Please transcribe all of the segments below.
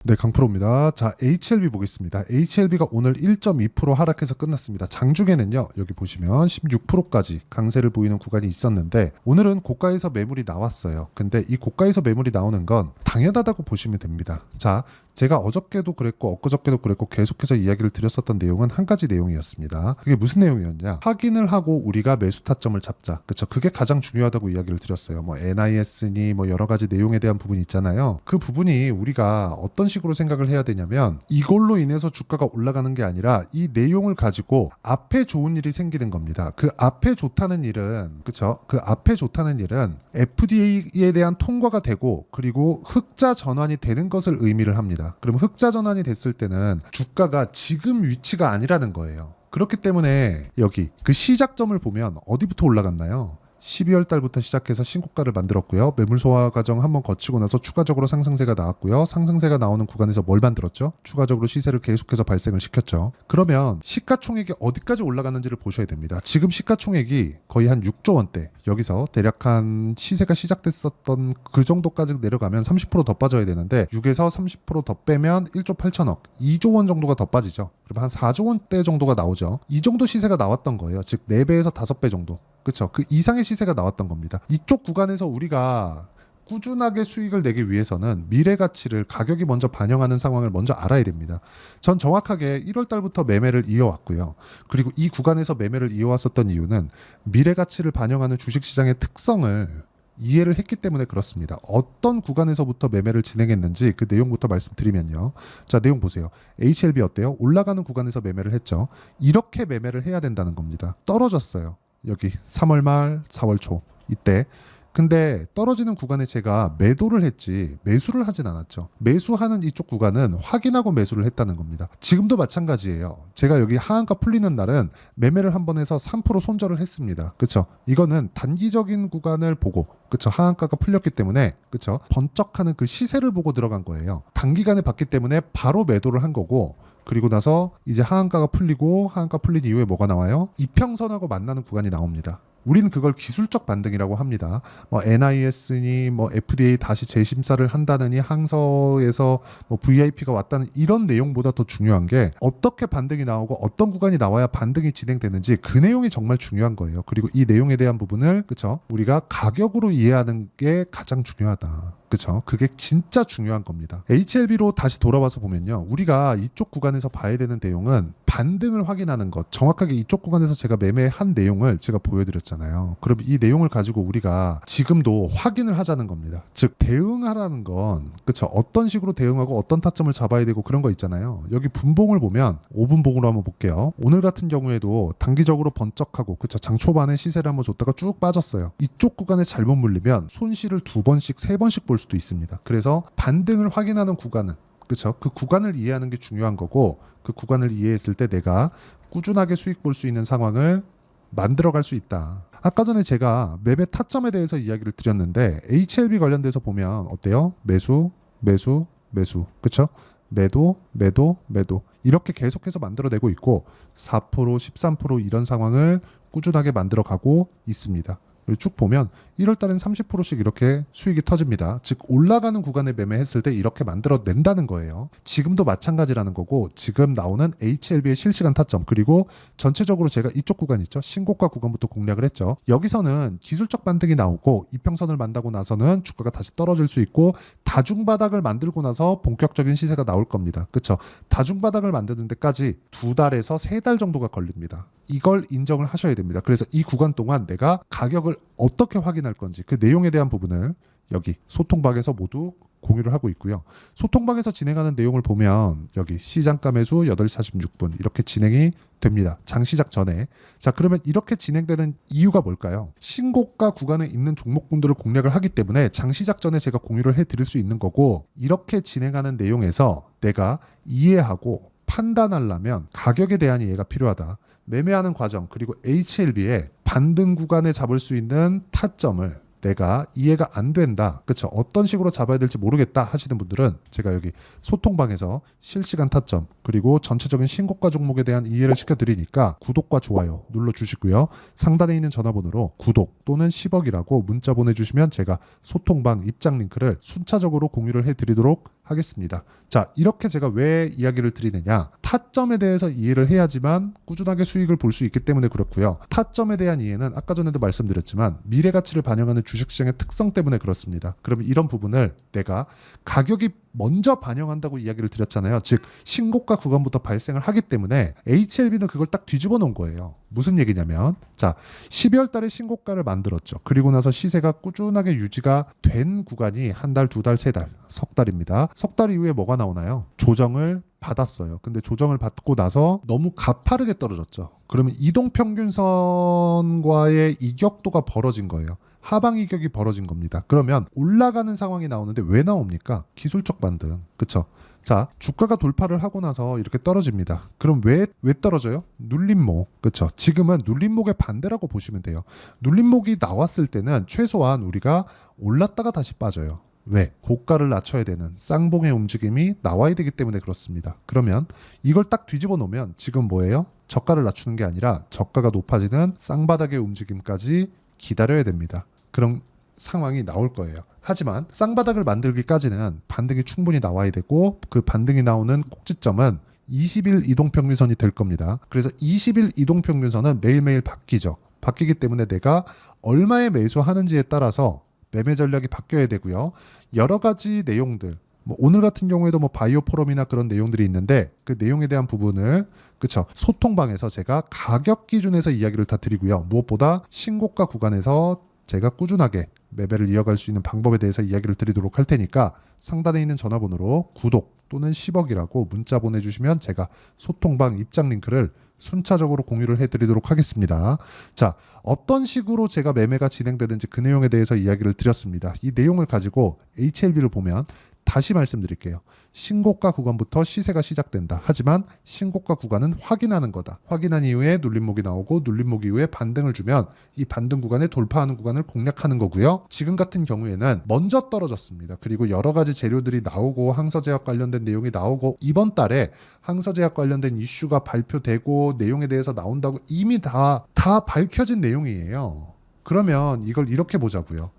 네, 강프로입니다. 자, HLB 보겠습니다. HLB가 오늘 1.2% 하락해서 끝났습니다. 장중에는요, 여기 보시면 16%까지 강세를 보이는 구간이 있었는데, 오늘은 고가에서 매물이 나왔어요. 근데 이 고가에서 매물이 나오는 건 당연하다고 보시면 됩니다. 자, 제가 어저께도 그랬고 엊그저께도 그랬고 계속해서 이야기를 드렸었던 내용은 한 가지 내용이었습니다. 그게 무슨 내용이었냐? 확인을 하고 우리가 매수 타점을 잡자. 그렇죠? 그게 가장 중요하다고 이야기를 드렸어요. 뭐 NIS니 뭐 여러 가지 내용에 대한 부분이 있잖아요. 그 부분이 우리가 어떤 식으로 생각을 해야 되냐면 이걸로 인해서 주가가 올라가는 게 아니라 이 내용을 가지고 앞에 좋은 일이 생기는 겁니다. 그 앞에 좋다는 일은 그렇죠? 그 앞에 좋다는 일은 FDA에 대한 통과가 되고 그리고 흑자 전환이 되는 것을 의미를 합니다. 그럼 흑자 전환이 됐을 때는 주가가 지금 위치가 아니라는 거예요. 그렇기 때문에 여기 그 시작점을 보면 어디부터 올라갔나요? 12월 달부터 시작해서 신고가를 만들었고요. 매물 소화 과정 한번 거치고 나서 추가적으로 상승세가 나왔고요. 상승세가 나오는 구간에서 뭘 만들었죠? 추가적으로 시세를 계속해서 발생을 시켰죠. 그러면 시가총액이 어디까지 올라갔는지를 보셔야 됩니다. 지금 시가총액이 거의 한 6조 원대. 여기서 대략 한 시세가 시작됐었던 그 정도까지 내려가면 30%더 빠져야 되는데 6에서 30%더 빼면 1조 8천억, 2조 원 정도가 더 빠지죠. 그럼 한 4조 원대 정도가 나오죠. 이 정도 시세가 나왔던 거예요. 즉 4배에서 5배 정도. 그렇죠. 그 이상의 시세가 나왔던 겁니다. 이쪽 구간에서 우리가 꾸준하게 수익을 내기 위해서는 미래 가치를 가격이 먼저 반영하는 상황을 먼저 알아야 됩니다. 전 정확하게 1월 달부터 매매를 이어왔고요. 그리고 이 구간에서 매매를 이어왔었던 이유는 미래 가치를 반영하는 주식시장의 특성을 이해를 했기 때문에 그렇습니다. 어떤 구간에서부터 매매를 진행했는지 그 내용부터 말씀드리면요. 자, 내용 보세요. HLB 어때요? 올라가는 구간에서 매매를 했죠. 이렇게 매매를 해야 된다는 겁니다. 떨어졌어요. 여기 3월 말, 4월 초 이때. 근데 떨어지는 구간에 제가 매도를 했지 매수를 하진 않았죠. 매수하는 이쪽 구간은 확인하고 매수를 했다는 겁니다. 지금도 마찬가지예요. 제가 여기 하한가 풀리는 날은 매매를 한 번 해서 3% 손절을 했습니다. 그렇죠? 이거는 단기적인 구간을 보고 그렇죠? 하한가가 풀렸기 때문에 그렇죠? 번쩍하는 그 시세를 보고 들어간 거예요. 단기간에 봤기 때문에 바로 매도를 한 거고 그리고 나서 이제 하한가가 풀리고 하한가 풀린 이후에 뭐가 나와요? 이평선하고 만나는 구간이 나옵니다. 우리는 그걸 기술적 반등이라고 합니다. 뭐 NIS니 뭐 FDA 다시 재심사를 한다느니 항서에서 뭐 VIP가 왔다는 이런 내용보다 더 중요한 게 어떻게 반등이 나오고 어떤 구간이 나와야 반등이 진행되는지 그 내용이 정말 중요한 거예요. 그리고 이 내용에 대한 부분을 그쵸? 우리가 가격으로 이해하는 게 가장 중요하다. 그쵸? 그게 진짜 중요한 겁니다. HLB로 다시 돌아와서 보면요. 우리가 이쪽 구간에서 봐야 되는 내용은 반등을 확인하는 것. 정확하게 이쪽 구간에서 제가 매매한 내용을 제가 보여드렸잖아요. 그럼 이 내용을 가지고 우리가 지금도 확인을 하자는 겁니다. 즉 대응하라는 건 그쵸? 어떤 식으로 대응하고 어떤 타점을 잡아야 되고 그런 거 있잖아요. 여기 분봉을 보면 5분봉으로 한번 볼게요. 오늘 같은 경우에도 단기적으로 번쩍하고 그쵸? 장 초반에 시세를 한번 줬다가 쭉 빠졌어요. 이쪽 구간에 잘못 물리면 손실을 2번씩 3번씩 볼 수도 있습니다. 그래서 반등을 확인하는 구간은 그렇죠? 그 구간을 이해하는 게 중요한 거고 그 구간을 이해했을 때 내가 꾸준하게 수익 볼 수 있는 상황을 만들어갈 수 있다. 아까 전에 제가 매매 타점에 대해서 이야기를 드렸는데 HLB 관련돼서 보면 어때요? 매수, 매수, 매수. 그렇죠? 매도, 매도, 매도. 이렇게 계속해서 만들어내고 있고 4%, 13% 이런 상황을 꾸준하게 만들어가고 있습니다. 쭉 보면 1월 달엔 30%씩 이렇게 수익이 터집니다. 즉 올라가는 구간에 매매했을 때 이렇게 만들어낸다는 거예요. 지금도 마찬가지라는 거고 지금 나오는 HLB의 실시간 타점 그리고 전체적으로 제가 이쪽 구간 있죠. 신고가 구간부터 공략을 했죠. 여기서는 기술적 반등이 나오고 이평선을 만나고 나서는 주가가 다시 떨어질 수 있고 다중바닥을 만들고 나서 본격적인 시세가 나올 겁니다. 그렇죠? 다중바닥을 만드는 데까지 2달에서 3달 정도가 걸립니다. 이걸 인정을 하셔야 됩니다. 그래서 이 구간 동안 내가 가격을 어떻게 확인할 건지 그 내용에 대한 부분을 여기 소통방에서 모두 공유를 하고 있고요. 소통방에서 진행하는 내용을 보면 여기 시장가 매수 8시 46분 이렇게 진행이 됩니다. 장 시작 전에. 자, 그러면 이렇게 진행되는 이유가 뭘까요? 신고가 구간에 있는 종목군들을 공략을 하기 때문에 장 시작 전에 제가 공유를 해드릴 수 있는 거고 이렇게 진행하는 내용에서 내가 이해하고 판단하려면 가격에 대한 이해가 필요하다. 매매하는 과정 그리고 HLB의 반등 구간에 잡을 수 있는 타점을 내가 이해가 안 된다. 그렇죠? 어떤 식으로 잡아야 될지 모르겠다 하시는 분들은 제가 여기 소통방에서 실시간 타점 그리고 전체적인 신고가 종목에 대한 이해를 시켜드리니까 구독과 좋아요 눌러주시고요. 상단에 있는 전화번호로 구독 또는 10억이라고 문자 보내주시면 제가 소통방 입장 링크를 순차적으로 공유를 해드리도록 하겠습니다. 하겠습니다. 자, 이렇게 제가 왜 이야기를 드리느냐, 타점에 대해서 이해를 해야지만 꾸준하게 수익을 볼 수 있기 때문에 그렇고요. 타점에 대한 이해는 아까 전에도 말씀드렸지만 미래 가치를 반영하는 주식시장의 특성 때문에 그렇습니다. 그러면 이런 부분을 내가 가격이 먼저 반영한다고 이야기를 드렸잖아요. 즉 신고가 구간부터 발생을 하기 때문에 HLB는 그걸 딱 뒤집어 놓은 거예요. 무슨 얘기냐면, 자, 12월 달에 신고가를 만들었죠. 그리고 나서 시세가 꾸준하게 유지가 된 구간이 한 달, 두 달, 세 달, 석 달입니다. 석 달 이후에 뭐가 나오나요? 조정을 받았어요. 근데 조정을 받고 나서 너무 가파르게 떨어졌죠. 그러면 이동평균선과의 이격도가 벌어진 거예요. 하방 이격이 벌어진 겁니다. 그러면 올라가는 상황이 나오는데 왜 나옵니까? 기술적 반등. 그쵸? 자, 주가가 돌파를 하고 나서 이렇게 떨어집니다. 그럼 왜 떨어져요? 눌림목. 그쵸? 지금은 눌림목의 반대라고 보시면 돼요. 눌림목이 나왔을 때는 최소한 우리가 올랐다가 다시 빠져요. 왜? 고가를 낮춰야 되는 쌍봉의 움직임이 나와야 되기 때문에 그렇습니다. 그러면 이걸 딱 뒤집어 놓으면 지금 뭐예요? 저가를 낮추는 게 아니라 저가가 높아지는 쌍바닥의 움직임까지 기다려야 됩니다. 그런 상황이 나올 거예요. 하지만 쌍바닥을 만들기까지는 반등이 충분히 나와야 되고, 그 반등이 나오는 꼭지점은 20일 이동평균선이 될 겁니다. 그래서 20일 이동평균선은 매일매일 바뀌죠. 바뀌기 때문에 내가 얼마에 매수하는지에 따라서 매매 전략이 바뀌어야 되고요. 여러 가지 내용들, 오늘 같은 경우에도 바이오 포럼이나 그런 내용들이 있는데 그 내용에 대한 부분을, 그쵸, 소통방에서 제가 가격 기준에서 이야기를 다 드리고요. 무엇보다 신고가 구간에서 제가 꾸준하게 매매를 이어갈 수 있는 방법에 대해서 이야기를 드리도록 할 테니까 상단에 있는 전화번호로 구독 또는 10억이라고 문자 보내주시면 제가 소통방 입장 링크를 순차적으로 공유를 해드리도록 하겠습니다. 자, 어떤 식으로 제가 매매가 진행되는지 그 내용에 대해서 이야기를 드렸습니다. 이 내용을 가지고 HLB를 보면 다시 말씀드릴게요. 신고가 구간부터 시세가 시작된다. 하지만 신고가 구간은 확인하는 거다. 확인한 이후에 눌림목이 나오고 눌림목 이후에 반등을 주면 이 반등 구간에 돌파하는 구간을 공략하는 거고요. 지금 같은 경우에는 먼저 떨어졌습니다. 그리고 여러 가지 재료들이 나오고 항서제약 관련된 내용이 나오고 이번 달에 항서제약 관련된 이슈가 발표되고 내용에 대해서 나온다고 이미 다 밝혀진 내용이에요. 그러면 이걸 이렇게 보자고요.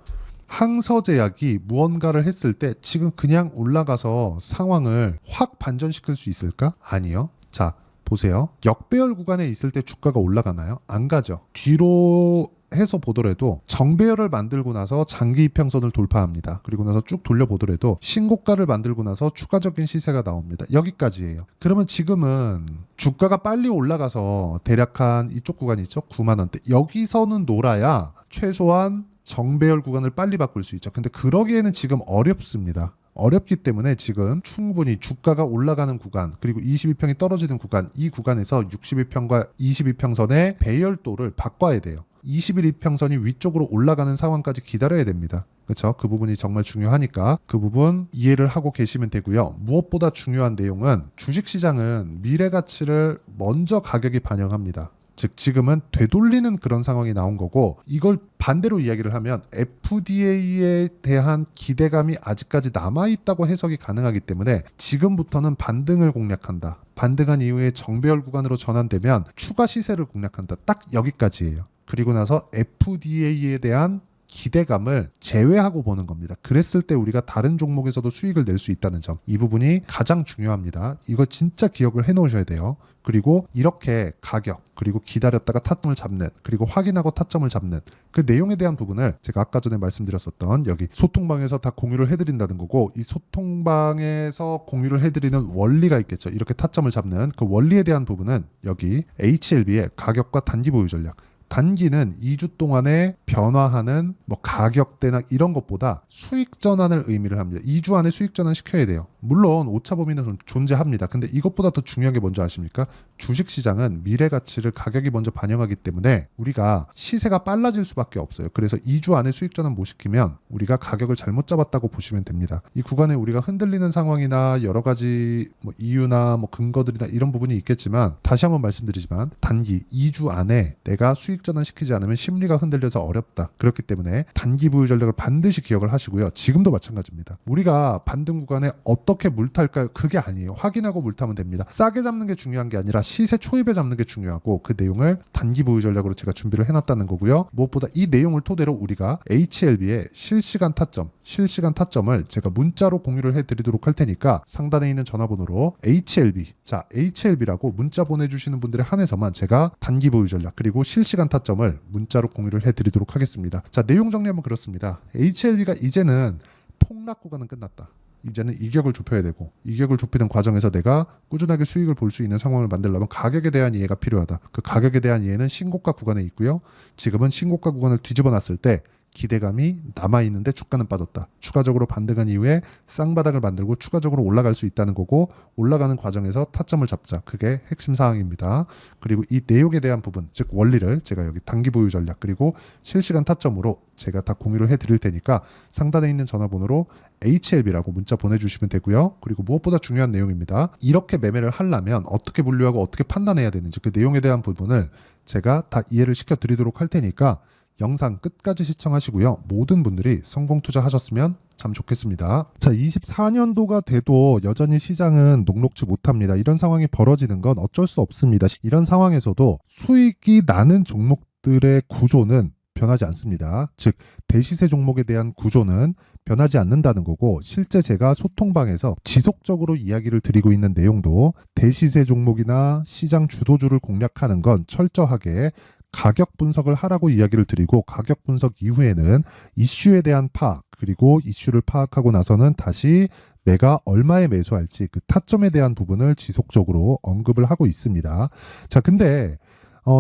항서제약이 무언가를 했을 때 지금 그냥 올라가서 상황을 확 반전시킬 수 있을까? 아니요. 자, 보세요. 역배열 구간에 있을 때 주가가 올라가나요? 안 가죠. 뒤로 해서 보더라도 정배열을 만들고 나서 장기 이평선을 돌파합니다. 그리고 나서 쭉 돌려보더라도 신고가를 만들고 나서 추가적인 시세가 나옵니다. 여기까지예요. 그러면 지금은 주가가 빨리 올라가서 대략 한 이쪽 구간이 있죠? 9만 원대. 여기서는 놀아야 최소한 정배열 구간을 빨리 바꿀 수 있죠. 근데 그러기에는 지금 어렵습니다. 어렵기 때문에 지금 충분히 주가가 올라가는 구간, 그리고 22평이 떨어지는 구간, 이 구간에서 61평과 22평선의 배열도를 바꿔야 돼요. 21평선이 위쪽으로 올라가는 상황까지 기다려야 됩니다. 그렇죠? 그 부분이 정말 중요하니까 그 부분 이해를 하고 계시면 되고요. 무엇보다 중요한 내용은 주식시장은 미래 가치를 먼저 가격이 반영합니다. 즉 지금은 되돌리는 그런 상황이 나온 거고, 이걸 반대로 이야기를 하면 FDA에 대한 기대감이 아직까지 남아있다고 해석이 가능하기 때문에 지금부터는 반등을 공략한다. 반등한 이후에 정배열 구간으로 전환되면 추가 시세를 공략한다. 딱 여기까지예요. 그리고 나서 FDA에 대한 기대감을 제외하고 보는 겁니다. 그랬을 때 우리가 다른 종목에서도 수익을 낼 수 있다는 점, 이 부분이 가장 중요합니다. 이거 진짜 기억을 해 놓으셔야 돼요. 그리고 이렇게 가격, 그리고 기다렸다가 타점을 잡는, 그리고 확인하고 타점을 잡는 그 내용에 대한 부분을 제가 아까 전에 말씀드렸었던 여기 소통방에서 다 공유를 해드린다는 거고, 이 소통방에서 공유를 해드리는 원리가 있겠죠. 이렇게 타점을 잡는 그 원리에 대한 부분은 여기 HLB의 가격과 단기 보유 전략, 단기는 2주 동안에 변화하는 가격대나 이런 것보다 수익 전환을 의미를 합니다. 2주 안에 수익 전환 시켜야 돼요. 물론 오차 범위는 존재합니다. 근데 이것보다 더 중요한 게 뭔지 아십니까? 주식시장은 미래 가치를 가격이 먼저 반영하기 때문에 우리가 시세가 빨라질 수밖에 없어요. 그래서 2주 안에 수익 전환 못 시키면 우리가 가격을 잘못 잡았다고 보시면 됩니다. 이 구간에 우리가 흔들리는 상황이나 여러 가지 이유나 근거들이나 이런 부분이 있겠지만, 다시 한번 말씀드리지만 단기 2주 안에 내가 수익 전환시키지 않으면 심리가 흔들려서 어렵다. 그렇기 때문에 단기 보유 전략을 반드시 기억을 하시고요. 지금도 마찬가지입니다. 우리가 반등 구간에 어떻게 물탈까요? 그게 아니에요. 확인하고 물타면 됩니다. 싸게 잡는 게 중요한 게 아니라 시세 초입에 잡는 게 중요하고, 그 내용을 단기 보유 전략으로 제가 준비를 해놨다는 거고요. 무엇보다 이 내용을 토대로 우리가 HLB의 실시간 타점, 실시간 타점을 제가 문자로 공유를 해드리도록 할 테니까 상단에 있는 전화번호로 HLB, 자 HLB라고 문자 보내주시는 분들에 한해서만 제가 단기 보유 전략 그리고 실시간 타점을 문자로 공유를 해드리도록 하겠습니다. 자 내용 정리하면 그렇습니다. HLB가 이제는 폭락 구간은 끝났다. 이제는 이격을 좁혀야 되고 이격을 좁히는 과정에서 내가 꾸준하게 수익을 볼 수 있는 상황을 만들려면 가격에 대한 이해가 필요하다. 그 가격에 대한 이해는 신고가 구간에 있고요. 지금은 신고가 구간을 뒤집어 놨을 때 기대감이 남아있는데 주가는 빠졌다. 추가적으로 반등한 이후에 쌍바닥을 만들고 추가적으로 올라갈 수 있다는 거고 올라가는 과정에서 타점을 잡자. 그게 핵심 사항입니다. 그리고 이 내용에 대한 부분, 즉 원리를 제가 여기 단기 보유 전략 그리고 실시간 타점으로 제가 다 공유를 해드릴 테니까 상단에 있는 전화번호로 HLB라고 문자 보내주시면 되고요. 그리고 무엇보다 중요한 내용입니다. 이렇게 매매를 하려면 어떻게 분류하고 어떻게 판단해야 되는지 그 내용에 대한 부분을 제가 다 이해를 시켜드리도록 할 테니까 영상 끝까지 시청하시고요. 모든 분들이 성공 투자하셨으면 참 좋겠습니다. 자, 24년도가 돼도 여전히 시장은 녹록지 못합니다. 이런 상황이 벌어지는 건 어쩔 수 없습니다. 이런 상황에서도 수익이 나는 종목들의 구조는 변하지 않습니다. 즉 대시세 종목에 대한 구조는 변하지 않는다는 거고 실제 제가 소통방에서 지속적으로 이야기를 드리고 있는 내용도 대시세 종목이나 시장 주도주를 공략하는 건 철저하게 가격 분석을 하라고 이야기를 드리고 가격 분석 이후에는 이슈에 대한 파악 그리고 이슈를 파악하고 나서는 다시 내가 얼마에 매수할지 그 타점에 대한 부분을 지속적으로 언급을 하고 있습니다. 자, 근데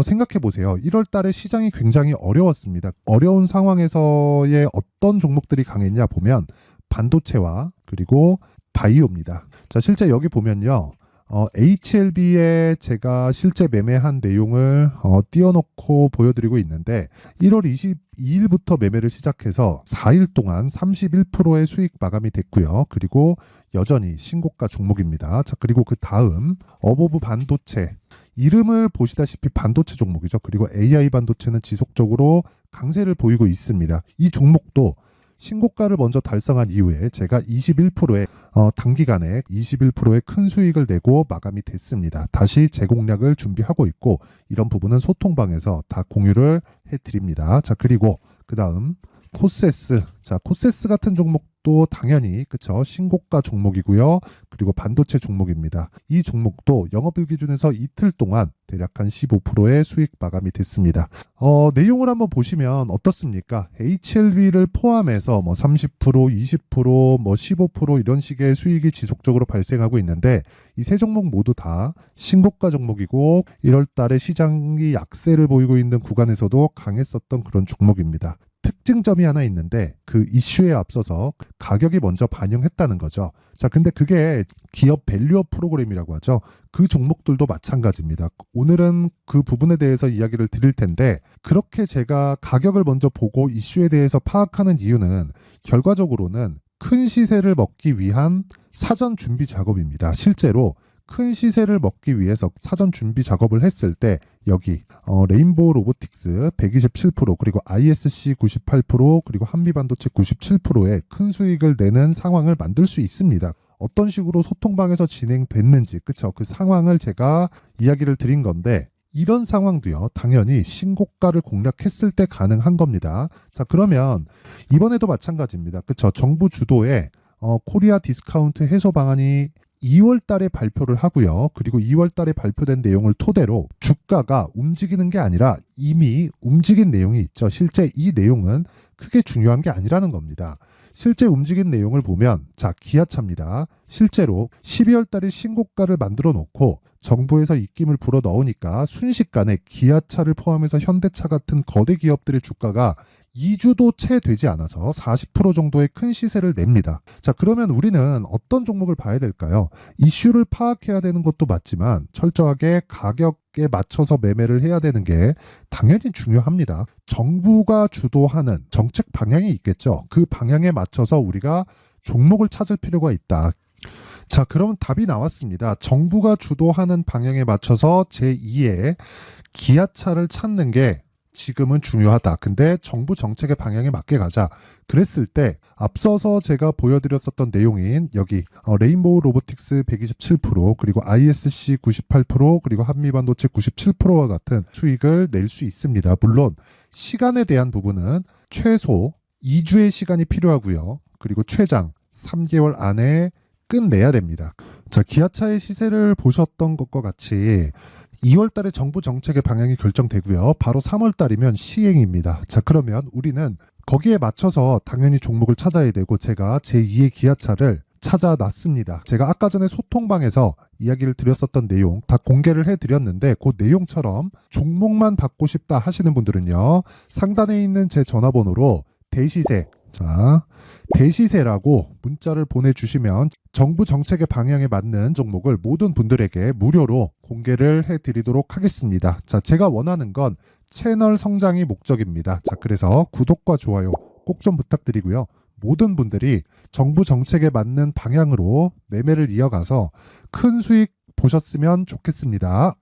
생각해 보세요. 1월 달에 시장이 굉장히 어려웠습니다. 어려운 상황에서의 어떤 종목들이 강했냐 보면 반도체와 그리고 바이오입니다. 자, 실제 여기 보면요. HLB에 제가 실제 매매한 내용을 띄워놓고 보여드리고 있는데 1월 22일부터 매매를 시작해서 4일 동안 31%의 수익 마감이 됐고요. 그리고 여전히 신고가 종목입니다. 자, 그리고 그 다음 어보브 반도체 이름을 보시다시피 반도체 종목이죠. 그리고 AI 반도체는 지속적으로 강세를 보이고 있습니다. 이 종목도 신고가를 먼저 달성한 이후에 제가 21%의 단기간에 21%의 큰 수익을 내고 마감이 됐습니다. 다시 재공략을 준비하고 있고 이런 부분은 소통방에서 다 공유를 해드립니다. 자, 그리고 그 다음 코세스. 자, 코세스 같은 종목도 당연히 그쵸 신고가 종목이고요. 그리고 반도체 종목입니다. 이 종목도 영업일 기준에서 이틀 동안 대략 한 15%의 수익 마감이 됐습니다. 내용을 한번 보시면 어떻습니까? HLB를 포함해서 뭐 30%, 20%, 뭐 15% 이런 식의 수익이 지속적으로 발생하고 있는데 이 세 종목 모두 다 신고가 종목이고 1월 달에 시장이 약세를 보이고 있는 구간에서도 강했었던 그런 종목입니다. 특징점이 하나 있는데 그 이슈에 앞서서 가격이 먼저 반영했다는 거죠. 자, 근데 그게 기업 밸류업 프로그램이라고 하죠. 그 종목들도 마찬가지입니다. 오늘은 그 부분에 대해서 이야기를 드릴 텐데 그렇게 제가 가격을 먼저 보고 이슈에 대해서 파악하는 이유는 결과적으로는 큰 시세를 먹기 위한 사전 준비 작업입니다. 실제로 큰 시세를 먹기 위해서 사전 준비 작업을 했을 때 여기 레인보우 로보틱스 127% 그리고 ISC 98% 그리고 한미반도체 97%의 큰 수익을 내는 상황을 만들 수 있습니다. 어떤 식으로 소통방에서 진행됐는지 그쵸? 그 상황을 제가 이야기를 드린 건데 이런 상황도요 당연히 신고가를 공략했을 때 가능한 겁니다. 자, 그러면 이번에도 마찬가지입니다. 그쵸? 정부 주도의 코리아 디스카운트 해소 방안이 2월 달에 발표를 하고요. 그리고 2월 달에 발표된 내용을 토대로 주가가 움직이는 게 아니라 이미 움직인 내용이 있죠. 실제 이 내용은 크게 중요한 게 아니라는 겁니다. 실제 움직인 내용을 보면 자, 기아차입니다. 실제로 12월 달에 신고가를 만들어 놓고 정부에서 입김을 불어 넣으니까 순식간에 기아차를 포함해서 현대차 같은 거대 기업들의 주가가 2주도 채 되지 않아서 40% 정도의 큰 시세를 냅니다. 자, 그러면 우리는 어떤 종목을 봐야 될까요? 이슈를 파악해야 되는 것도 맞지만 철저하게 가격에 맞춰서 매매를 해야 되는 게 당연히 중요합니다. 정부가 주도하는 정책 방향이 있겠죠. 그 방향에 맞춰서 우리가 종목을 찾을 필요가 있다. 자, 그럼 답이 나왔습니다. 정부가 주도하는 방향에 맞춰서 제2의 기아차를 찾는 게 지금은 중요하다. 근데 정부 정책의 방향에 맞게 가자. 그랬을 때 앞서서 제가 보여드렸었던 내용인 여기 레인보우 로보틱스 127% 그리고 ISC 98% 그리고 한미반도체 97%와 같은 수익을 낼 수 있습니다. 물론 시간에 대한 부분은 최소 2주의 시간이 필요하고요. 그리고 최장 3개월 안에 끝내야 됩니다. 자, 기아차의 시세를 보셨던 것과 같이 2월 달에 정부 정책의 방향이 결정되고요. 바로 3월 달이면 시행입니다. 자, 그러면 우리는 거기에 맞춰서 당연히 종목을 찾아야 되고 제가 제2의 기아차를 찾아놨습니다. 제가 아까 전에 소통방에서 이야기를 드렸었던 내용 다 공개를 해드렸는데 그 내용처럼 종목만 받고 싶다 하시는 분들은요. 상단에 있는 제 전화번호로 대시세, 자, 대시세라고 문자를 보내주시면 정부 정책의 방향에 맞는 종목을 모든 분들에게 무료로 공개를 해드리도록 하겠습니다. 자, 제가 원하는 건 채널 성장이 목적입니다. 자, 그래서 구독과 좋아요 꼭 좀 부탁드리고요. 모든 분들이 정부 정책에 맞는 방향으로 매매를 이어가서 큰 수익 보셨으면 좋겠습니다.